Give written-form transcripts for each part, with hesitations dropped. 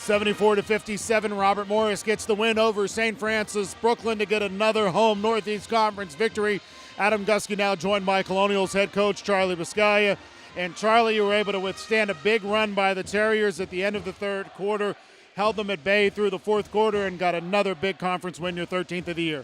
74-57, Robert Morris gets the win over St. Francis Brooklyn to get another home Northeast Conference victory. Adam Gusky now joined by Colonials head coach Charlie Buscaglia. And Charlie, you were able to withstand a big run by the Terriers at the end of the third quarter, held them at bay through the fourth quarter, and got another big conference win, your 13th of the year.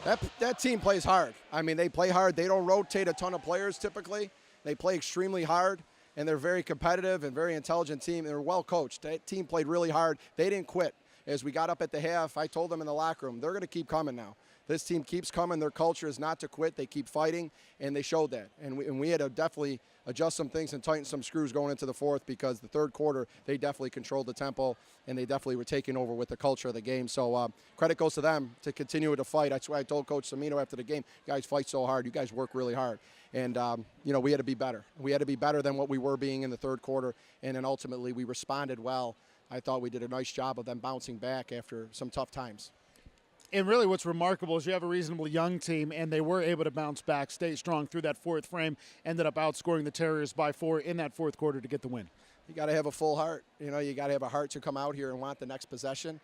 That team plays hard. I mean, they play hard. They don't rotate a ton of players typically. They play extremely hard. And they're a very competitive and very intelligent team. They're well coached. That team played really hard. They didn't quit. As we got up at the half, I told them in the locker room, they're going to keep coming now. This team keeps coming. Their culture is not to quit. They keep fighting, and they showed that. And we had to definitely adjust some things and tighten some screws going into the fourth, because the third quarter, they definitely controlled the tempo, and they definitely were taking over with the culture of the game. So credit goes to them to continue to fight. That's why I told Coach Cimino after the game, you guys fight so hard. You guys work really hard. And, we had to be better. We had to be better than what we were being in the third quarter, and then ultimately we responded well. I thought we did a nice job of them bouncing back after some tough times. And really what's remarkable is you have a reasonably young team, and they were able to bounce back, stay strong through that fourth frame, ended up outscoring the Terriers by 4 in that fourth quarter to get the win. You got to have a full heart. You got to have a heart to come out here and want the next possession.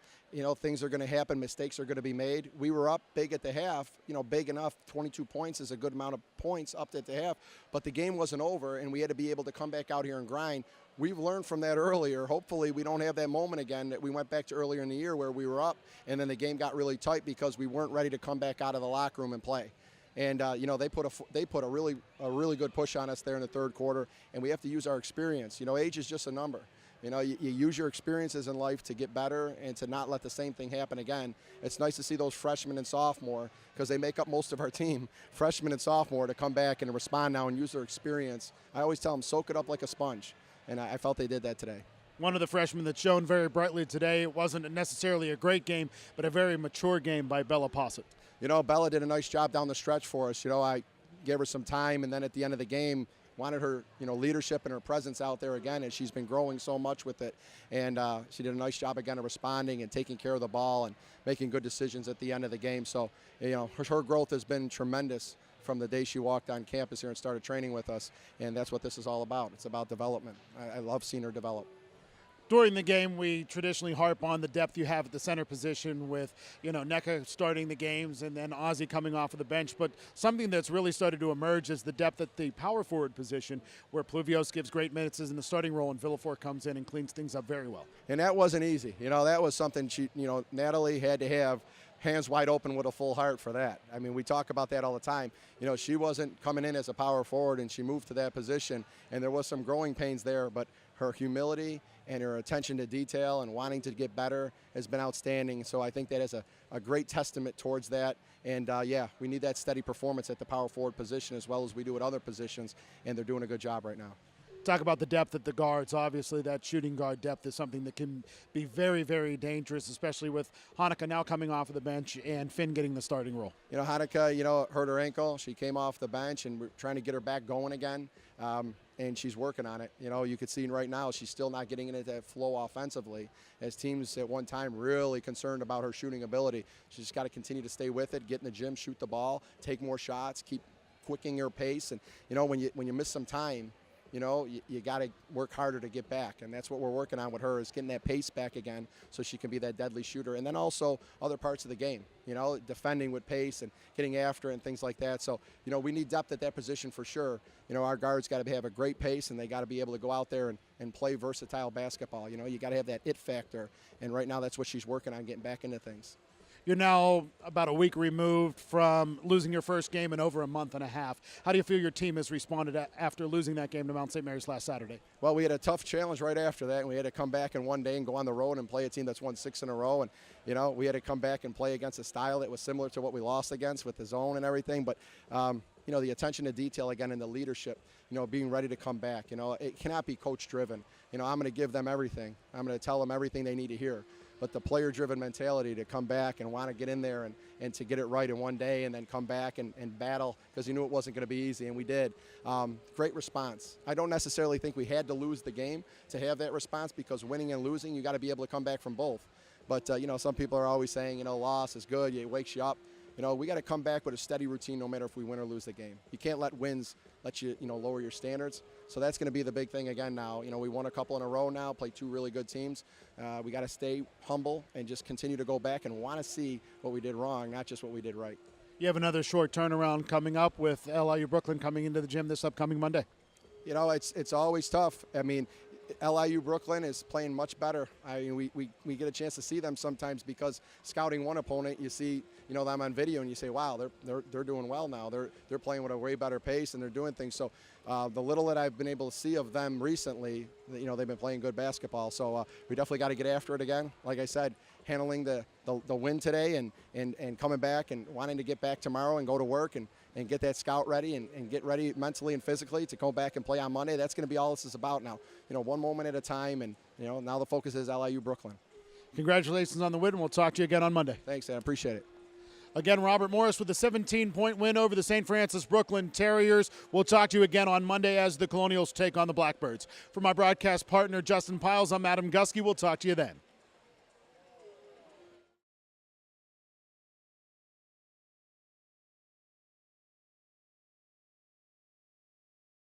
Things are going to happen. Mistakes are going to be made. We were up big at the half, big enough. 22 points is a good amount of points up at the half, but the game wasn't over, and we had to be able to come back out here and grind. We've learned from that earlier. Hopefully we don't have that moment again that we went back to earlier in the year where we were up and then the game got really tight because we weren't ready to come back out of the locker room and play. And they put a really good push on us there in the third quarter, and we have to use our experience. Age is just a number. You use your experiences in life to get better and to not let the same thing happen again. It's nice to see those freshmen and sophomore, because they make up most of our team, freshmen and sophomore, to come back and respond now and use their experience. I always tell them, soak it up like a sponge. And I felt they did that today. One of the freshmen that shone very brightly today, it wasn't necessarily a great game, but a very mature game by Bella Posset. Bella did a nice job down the stretch for us. I gave her some time, and then at the end of the game, wanted her, leadership and her presence out there again, and she's been growing so much with it. And she did a nice job again of responding and taking care of the ball and making good decisions at the end of the game. So, her growth has been tremendous from the day she walked on campus here and started training with us, and that's what this is all about. It's about development. I love seeing her develop. During the game, we traditionally harp on the depth you have at the center position with, NECA starting the games and then Ozzie coming off of the bench. But something that's really started to emerge is the depth at the power forward position, where Pluvios gives great minutes in the starting role and Villafort comes in and cleans things up very well. And that wasn't easy. That was something Natalie had to have hands wide open with a full heart for that. I mean, we talk about that all the time. She wasn't coming in as a power forward, and she moved to that position, and there was some growing pains there, but her humility and her attention to detail and wanting to get better has been outstanding. So I think that is a great testament towards that. And, we need that steady performance at the power forward position as well as we do at other positions, and they're doing a good job right now. Talk about the depth at the guards. Obviously, that shooting guard depth is something that can be very, very dangerous, especially with Hanukkah now coming off of the bench and Finn getting the starting role. Hanukkah, hurt her ankle. She came off the bench, and we're trying to get her back going again, and she's working on it. You could see right now she's still not getting into that flow offensively, as teams at one time really concerned about her shooting ability. She's just got to continue to stay with it, get in the gym, shoot the ball, take more shots, keep quickening her pace. And, when you miss some time, you got to work harder to get back, and that's what we're working on with her, is getting that pace back again so she can be that deadly shooter. And then also other parts of the game, defending with pace and getting after it and things like that. So, we need depth at that position for sure. Our guards got to have a great pace, and they got to be able to go out there and play versatile basketball. You got to have that it factor, and right now that's what she's working on, getting back into things. You're now about a week removed from losing your first game in over a month and a half. How do you feel your team has responded after losing that game to Mount St. Mary's last Saturday? Well, we had a tough challenge right after that, and we had to come back in one day and go on the road and play a team that's won 6 in a row. And, we had to come back and play against a style that was similar to what we lost against with the zone and everything. But, the attention to detail again and the leadership, being ready to come back. It cannot be coach-driven. I'm going to give them everything. I'm going to tell them everything they need to hear. But the player-driven mentality to come back and want to get in there and to get it right in one day and then come back and battle, because you knew it wasn't going to be easy, and we did. Great response. I don't necessarily think we had to lose the game to have that response, because winning and losing, you got to be able to come back from both. But, some people are always saying, loss is good, it wakes you up. You know, we got to come back with a steady routine no matter if we win or lose the game. You can't let wins let you, lower your standards. So that's going to be the big thing again now. You know, we won a couple in a row now, played 2 really good teams. We got to stay humble and just continue to go back and want to see what we did wrong, not just what we did right. You have another short turnaround coming up with LIU Brooklyn coming into the gym this upcoming Monday. You know, it's always tough. I mean, LIU Brooklyn is playing much better. I mean, we get a chance to see them sometimes because scouting one opponent, you see, them on video and you say, wow, they're doing well now. They're playing with a way better pace and they're doing things. So the little that I've been able to see of them recently, they've been playing good basketball. So we definitely got to get after it again. Like I said, handling the win today and coming back and wanting to get back tomorrow and go to work and get that scout ready and get ready mentally and physically to go back and play on Monday. That's going to be all this is about now. One moment at a time, and now the focus is LIU Brooklyn. Congratulations on the win, and we'll talk to you again on Monday. Thanks, I appreciate it. Again, Robert Morris with a 17-point win over the St. Francis Brooklyn Terriers. We'll talk to you again on Monday as the Colonials take on the Blackbirds. For my broadcast partner, Justin Piles, I'm Adam Gusky. We'll talk to you then.